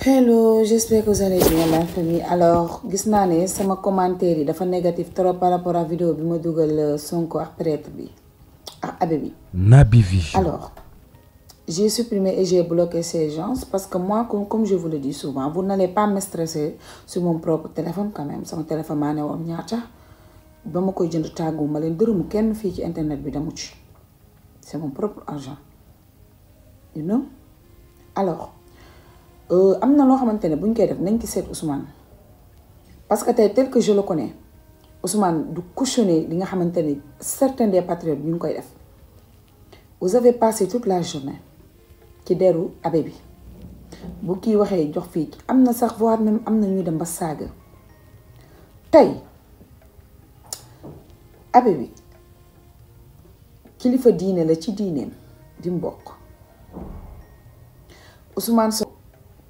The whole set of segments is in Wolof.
Hello, j'espère que vous allez bien la famille. Alors gis naa ne sama commentaire yi dafa négatif trop par rapport à vidéo bi ma dugal Sonko ak prêtre bi ak abbé bi. Naby Vision. Alors j'ai supprimé et j'ai bloqué ces gens parce que moi comme je vous le dis souvent, vous n'allez pas me stresser sur mon propre téléphone quand même. Sama téléphone maa ne woon ñaata ba ma koy jënd tàggu ma leen dërëmu kenn fii ci internet bi demu ci. C'est mon propre argent, you know. Alors am na loo xamante ne buñ koy def nañ ci seet Ousmane parce que tey tel que je le connais Ousmane du cautionner li nga xamante ne certains des patriotes ñu ngi koy def. Vous avez passé toute la journée ci deru abbé bi bu kii waxee jox fii am na sax voire même am na ñuy dem ba saaga tey abbé bi kilifa diine la ci diineem di mbokk. Ousmane Sonko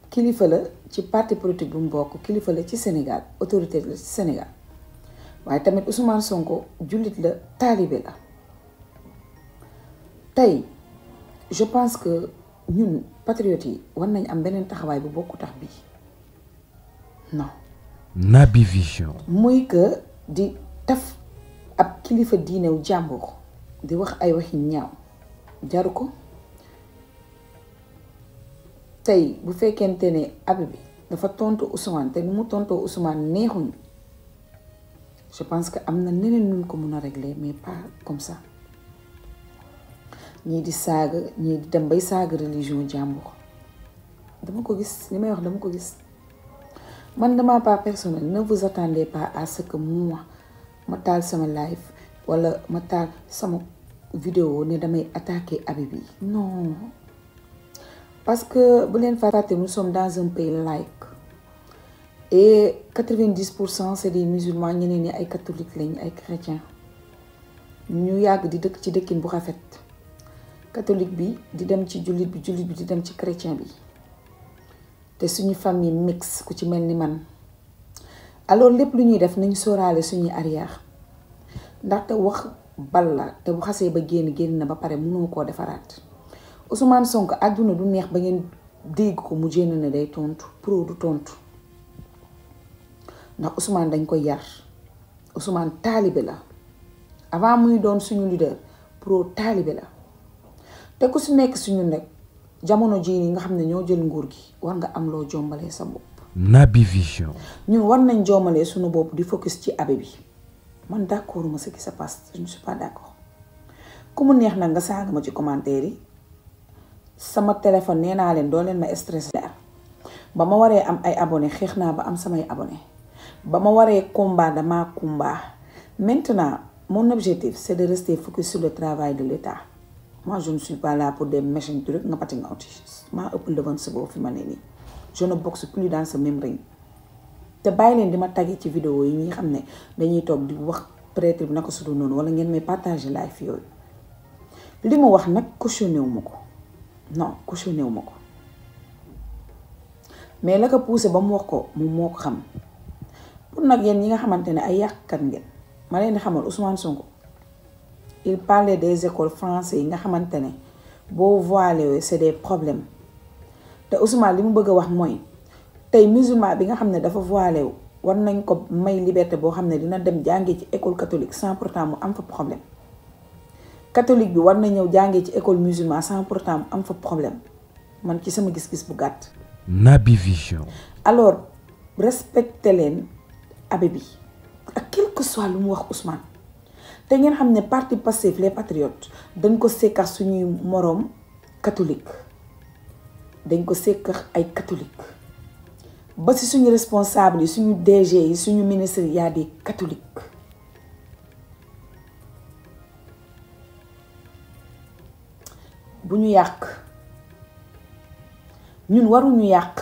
kilifa la ci parti politique bu mu bokk, kilifa la ci Sénégal, autorité la ci Sénégal waaye tamit Ousmane Sonko jullit la, taalibe la. Tey je pense que ñun patriotes yi war nañ am beneen taxawaay bu bokku tax bii non. Naby Vision. muy que di taf ab kilifa diinew jàmbur di wax ay waxi ñaaw jaru ko. Tey bu fekkente ne abbé bi dafa tontu Ousmane te ni mu tontoo Ousmane neexuñu, je pense que am na neneen nun ko mun a régler mais pas comme ça. ñii di saaga ñii di dem bay saaga religion jàmbur dama ko gis li may wax dama ko gis man dama pas personnel. Ne vous attendez pas à ce que moi ma taal sama live wala ma taal sama vidéo ne damay attaquer abbé bi non. Parce que bu leen fàtte nous sommes dans un pays laïque et 90% c'est des musulmans, ñeneen ñi ay catholiques lañ, ay chrétiens. ñu yàgg di dëkk ci dëkkin bu rafet. Catholique bi di dem ci jullit bi di dem ci chrétien bi te suñu famille mix ku ci mel ni man. Alors lépp lu ñuy def nañ sóoraale suñuy arrière ndaxte wax bal la te bu xasee ba génn na ba pare mënoo koo defaraat. Ousmane Sonko àdduna du neex ba ngeen dégg ko mu jénn ne day tontu pro du tontu ndax Ousmane dañ koy yar. Ousmane taalibe la avant muy doon suñu leader pro taalibe la te ku si nekk suñu rek jamono jii nii nga xam ne ñoo jël nguur gi war nga am loo jombalee sa bopp. Naby Vision. ñun war nañ jombalee suñu bopp di focus ci abbé bi. Man d'accord ma ce qui se passe, je ne suis pas d'accord. ku mu neex nag nga saaga ma ci commentaire yi. Sama téléphone nee naa leen doo leen ma stressé ba ma waree am ay abonné xeex naa ba am samay abonné ba ma waree combat dama combat. Maintenant mon objectif c'est de rester focus sur le travail de l'État. Moi je ne suis pas là pour des méchants trucs nga pati nga oti maa ëpp devant sa boobu fi ma ne nii. Je ne boxe plus dans ce même ring. te bàyyi leen di ma taggi ci vidéo yi ñi xam ne dañuy toog di wax prêtre bi naka su dul noonu wala ngeen may partager live yooyu li mu wax nag cautionné wu ma ko. Non cautionné wu ma ko mais la ko poussé ba mu wax ko moom moo ko xam. Pour nag yéen ñi nga xamante ne ay yàqkat ngeen ma leen di xamal Ousmane Sonko il parlait des écoles françaises yi nga xamante ne boo voilé c'est des problèmes te Ousmane li mu bëgg a wax mooy tey musulman bi nga xam ne dafa voilé war nañ ko may liberté boo xam ne dina dem jàngee ci école catholique sans pourtant mu am fa problème. Catholique bi war na ñëw jàngee ci école musulman sans pourtant mu am fa problème man ci sama gis-gis bu gàtt. Naby Vision. Alors respecté leen abbé bi ak quel que soit lu mu wax Ousmane te ngeen xam ne parti Pastef les patriotes dañ ko sekkax suñuy moroom catholique dañ ko sekkax ay catholique ba ci suñu responsable yi suñu DG yi suñu ministre yi y a des catholiques. bu ñu yàq ñun waruñu yàq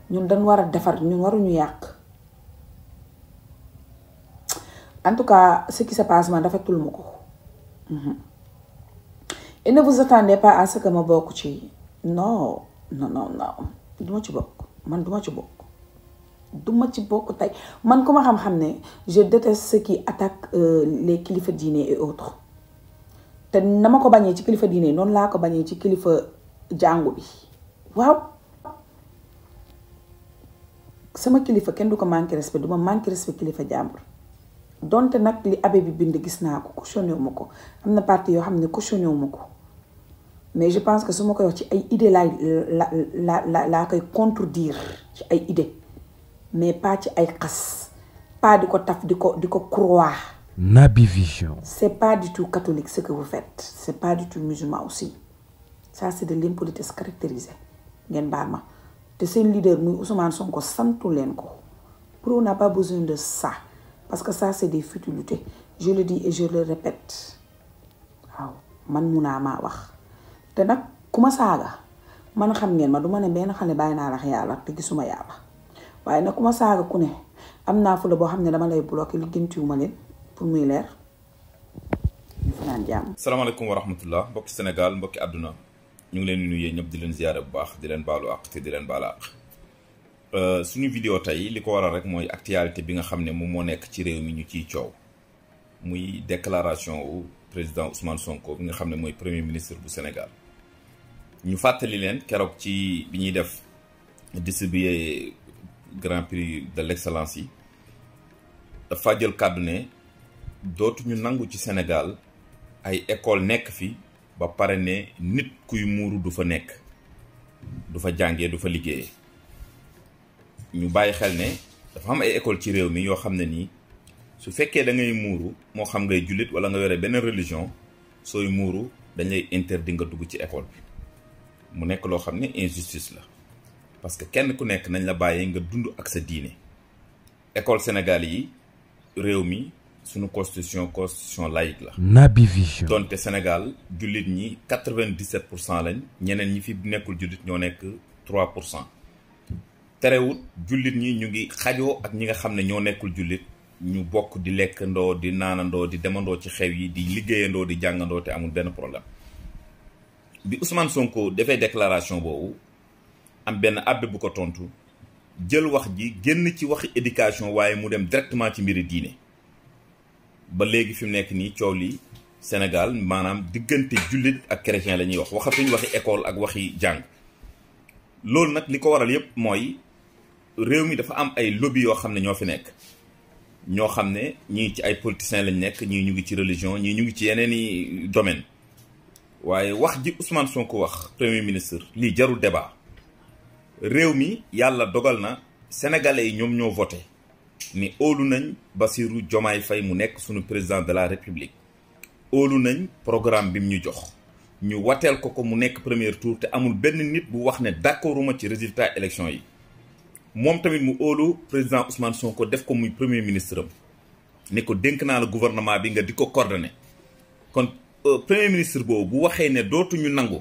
ñun dañ war a defar ñun waruñu yàq. En tout cas ce qui se passe man dafa tul ma ko. Et ne vous attendez pas à ce que ma bokk ci non duma ci bokk man duma ci bokk tey man ku ma xam-xam ne je déteste ceux qui attaquent les kilifa diine et autres. te na ma ko bañee ci kilifa diine noonu laa ko bañee ci kilifa jàngu bi waaw sama kilifa kenn du ko manqué respect du ma manqué respect kilifa jàmbur donte nag li abbé bi bind gis naa ko cautionné wu ma ko am na partie yoo xam ne cautionné wu ma ko mais je pense que su ma koy wax ci ay idée laa koy contredire ci ay idée mais pas ci ay xas pas di ko taf di ko croire. Naby Vision. C'est pas du tout catholique ce que vous faites. C'est pas du tout musulman aussi. Ça c'est de l'impolitesse caractérisée. Ngeen baal ma te seen leader muy Ousmane Sonko santu leen ko. Pour on n'a pas besoin de ça parce que ça c'est des futilités. Je le dis et je le répète. waaw man mun naa maa wax te nag ku ma saaga man xam ngeen ma du ma ne benn xale bàyyi naa la yàlla te gisuma yàlla waaye nag ku ma saaga ku ne am naa fu la boo xam ne dama lay bloqué li gëntiwuma leen pour muy leer ñu fanaan jàmm. salaamaaleykum wa rahmatullah mbokki Sénégal mbokki àdduna ñu ngi leen di nuyu ñëpp di leen ziyaare bu baax di leen baalu àq te di leen baal àq suñu vidéo tey li ko waral rek mooy actualité bi nga xam ne moom moo nekk ci réew mi ñu ciy coow muy déclaration wu président Ousmane Sonko bi nga xam ne mooy premier ministre bu Sénégal ñu fàttali leen keroog ci bi ñuy def distribuer grand prix de l'excellence yi dafa jël kàddu ne dootuñu nangu ci Sénégal ay école nekk fi ba pare ne nit kuy muuru du fa nekk du fa jàngee du fa liggéeyee ñu bàyyi xel ne dafa am ay école ci réew mi yoo xam ne nii su fekkee da ngay muuru moo xam ngay jullit wala nga yore benn religion sooy muuru dañ lay interdit nga dugg ci école bi mu nekk loo xam ne injustice la parce que kenn ku nekk nañ la bàyyee nga dund ak sa diine école Sénégal yi réew mi suñu constitution laïque la. Naby Vision. donte Sénégal jullit ñi 97% lañ ñeneen ñi fi nekkul jullit ñoo nekk 3%. terewut jullit ñi ñu ngi xajoo ak ñi nga xam ne ñoo nekkul jullit ñu bokk di lekkandoo di naanandoo di demandoo ci xew yi di liggéeyandoo di jàngandoo te amul benn problème bi Ousmane Sonko defee déclaration boobu am benn abbé bu ko tontu jël wax ji génn ci waxi éducation waaye mu dem directement ci mbiri diine ba léegi fi mu nekk nii coow li Sénégal maanaam diggante jullit ak chrétien la ñuy wax waxatuñ waxi école ak waxi jàng loolu nag li ko waral yépp mooy réew mi dafa am ay lobby yoo xam ne ñoo fi nekk ñoo xam ne ñii ci ay politiciens lañ nekk ñii ñu ngi ci religion ñii ñu ngi ci yeneen i domaine waaye wax ji Ousmane Sonko wax premier ministre lii jarul débat réew mi yàlla dogal na sénégalais yi ñoom ñoo voté ni óolu nañ Bassirou Diomaye Faye mu nekk suñu président de la république óolu nañ programme bi mu ñu jox ñu wateel ko mu nekk premier tour te amul benn nit bu wax ne d'accorduma ci résultat élection yi moom tamit mu óolu président Ousmane Sonko def ko muy premier ministre am ne ko dénk naa la gouvernement bi nga di ko coordonné kon premier ministre boobu bu waxee ne dootuñu nangu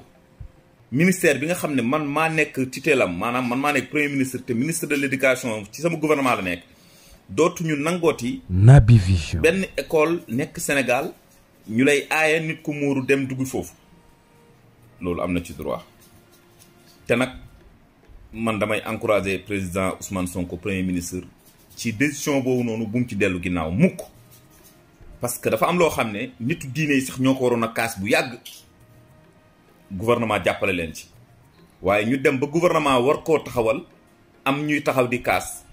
ministère bi nga xam ne man maa nekk tutelam maanaam man maa nekk premier ministre te ministre de l'éducation ci sama gouvernement la nekk dootuñu nangooti Naby Vision benn école nekk Sénégal ñu lay aaye nit ku muuru dem dugg foofu loolu am na ci droit te nag man damay encourager président Ousmane Sonko premier ministre ci décision boobu noonu bu mu ci dellu ginnaaw mukk parce que dafa am loo xam ne nitu diine yi sax ñoo ko waroon a kaas bu yàgg gouvernement jàppale leen ci waaye ñu dem ba gouvernement war koo taxawal am ñuy taxaw di kaas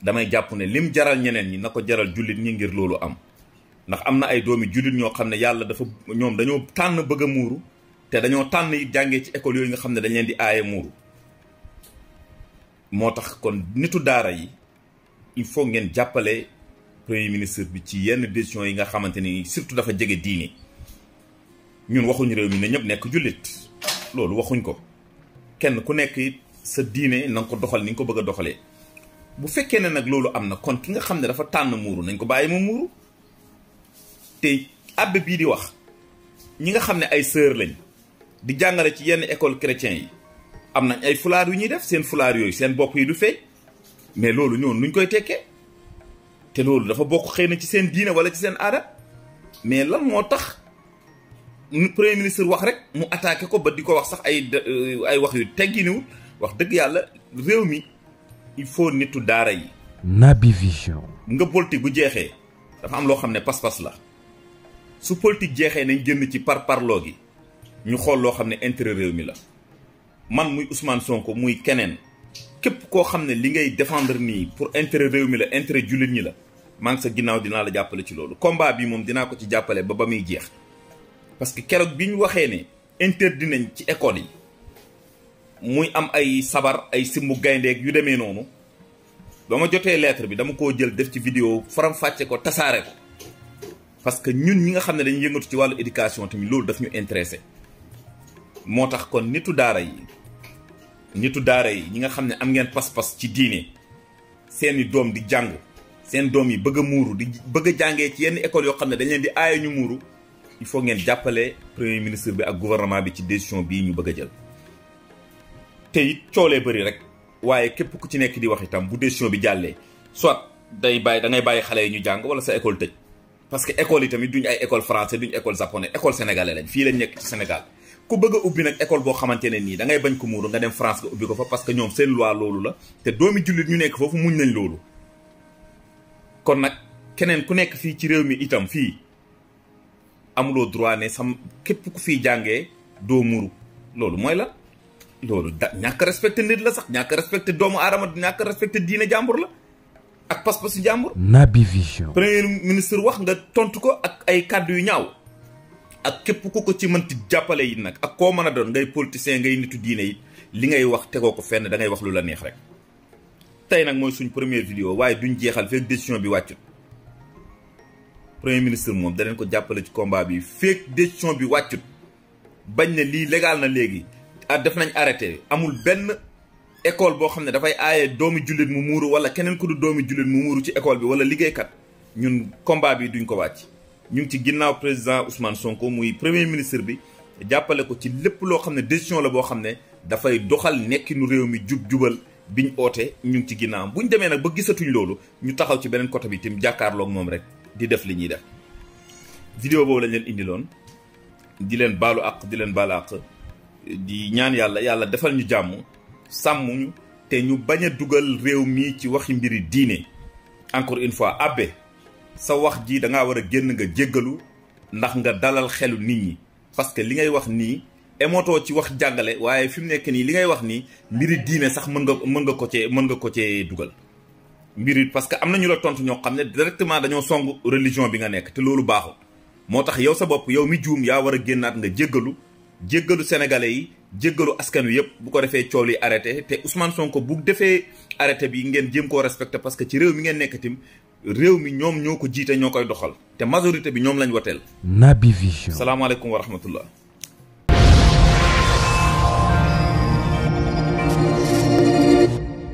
damay jàpp ne lim jaral ñeneen ñi na ko jaral jullit ñi ngir loolu am ndax am na ay doomi jullit ñoo xam ne yàlla dafa ñoom dañoo tànn bëgg a muuru te dañoo tànn it jàngee ci école yooyu nga xam ne dañ leen di aaye muuru moo tax kon nitu daara yi il faut ngeen jàppale premier ministre bi ci yenn décisions yi nga xamante ni surtout dafa jege diine ñun waxuñu réew mi ne ñëpp nekk jullit loolu waxuñ ko kenn ku nekk it sa diine na nga ko doxal ni nga ko bëgg a doxalee bu fekkee ne nag loolu am na kon ki nga xam ne dafa tànn muuru nañ ko bàyyi ma muuru te abbé bii di wax ñi nga xam ne ay sœur lañ di jàngale ci yenn école chrétien yi am nañ ay fulaar yu ñuy def seen fulaar yooyu seen bopp yi du feeñ mais loolu ñoom nuñ koy tekkee te loolu dafa bokk xëy na ci seen diine wala ci seen aada mais lan moo tax premier ministre wax rek mu attaqué ko ba di ko wax sax ay wax yu tegginiwul wax dëgg yàlla réew mi il faut nitu daara yi. Naby Vision. nga politique bu jeexee dafa am loo xam ne pas-pas la su politique jeexee nañ génn ci parloo gi ñu xool loo xam ne intérêt réew mi la man muy Ousmane Sonko muy keneen képp koo xam ne li ngay défendre nii pour intérêt réew mi la intérêt jullit ñi la maa ngi sa ginnaaw dinaa la jàppale ci loolu. combat bi moom dinaa ko ci jàppale ba muy jeex parce que keroog bi ñu waxee ne interdit nañ ci école yi muy am ay sabar ay simbu gayndeeg yu demee noonu ba ma jotee lettre bi dama koo jël def ci vidéo faram fàcce ko tasaare ko parce que ñun ñi nga xam ne dañuy yëngatu ci wàllu éducation tamit loolu daf ñu intéressé moo tax kon nitu daara yi ñi nga xam ne am ngeen pas-pas ci diine seeni doom di jàng seen doom yi bëgg a muuru di bëgg a jàngee ci yenn école yoo xam ne dañ leen di aaye ñu muuru il faut ngeen jàppale premier ministre bi ak gouvernement bi ci décision bii ñu bëgg a jël te it coolee bëri rek waaye képp ku ci nekk di wax itam bu décision bi jàllee soit da ngay bàyyi xale yi ñu jàng wala sa école tëj parce que école yi tamit duñ ay école français duñ école japonais école sénégalais lañ fii lañ nekk ci Sénégal ku bëgg a ubbi nag école boo xamante ne nii da ngay bañ ko muuru nga dem France nga ubbi ko fa parce que ñoom seen loi loolu la te doomi jullit ñu nekk foofu muñ nañ loolu kon nag keneen ku nekk fii ci réew mi itam fii amuloo droit ne képp ku fiy jàngee doo muuru loolu mooy la loolu ñàkk respecté nit la sax ñàkk respecté doomu aadama ñàkk respecté diine jàmbur la ak pas-pasu jàmbur. Naby Vision. premier ministre wax nga tontu ko ak ay kàddu yu ñaaw ak képp ku ko ci mënti jàppale yi nag ak koo mën a doon ngay politicien ngay nitu diine yi li ngay wax tegoo ko fenn da ngay wax lu la neex rek. tey nag mooy suñ première vidéo waaye duñ jeexal fekk décision bi wàccut premier ministre moom danañ ko jàppale ci combat bi fekk décision bi wàccut bañ ne lii légal na léegi def nañ arrêté amul benn école boo xam ne dafay aaye doomi jullit mu muuru wala keneen ku du doomi jullit mu muuru ci école bi wala liggéeykat ñun combat bi duñ ko wàcc ñu ngi ci ginnaaw président Ousmane Sonko muy premier ministre bi jàppale ko ci lépp loo xam ne décision la boo xam ne dafay doxal nekkinu réew mi jubal biñ oote ñu ngi ci ginnaaw buñ demee nag ba gisatuñ loolu ñu taxaw ci beneen côté bi tim jàkkaarloog moom rek di def li ñuy def vidéo boobu lañ leen indiloon di leen baalu àq di leen baalu àq di ñaan yàlla defal ñu jàmm sàmm te ñu bañ a dugal réew mi ci waxi mbiri diine encore une fois abbé sa wax ji da ngaa war a génn nga jéggalu ndax nga dalal xelu nit ñi parce que li ngay wax nii émootoo ci wax jàngale waaye fi mu nekk nii li ngay wax nii mbiri diine sax mën nga ko cee dugal mbiri parce que am na ñu la tontu ñoo xam ne directement dañoo song religion bi nga nekk te loolu baaxul moo tax yow sa bopp yow mi juum yaa war a génnaat nga jéggalu sénégalais yi jéggalu askan wi yëpp bu ko defee coow li arrêté te Ousmane Sonko bu defee arrêté bi ngeen jéem koo respecté parce que ci réew mi ngeen nekk tim réew mi ñoom ñoo ko jiite ñoo koy doxal te majorité bi ñoom lañ woteel. Naby Vision. salaamaaleykum wa rahmatullah.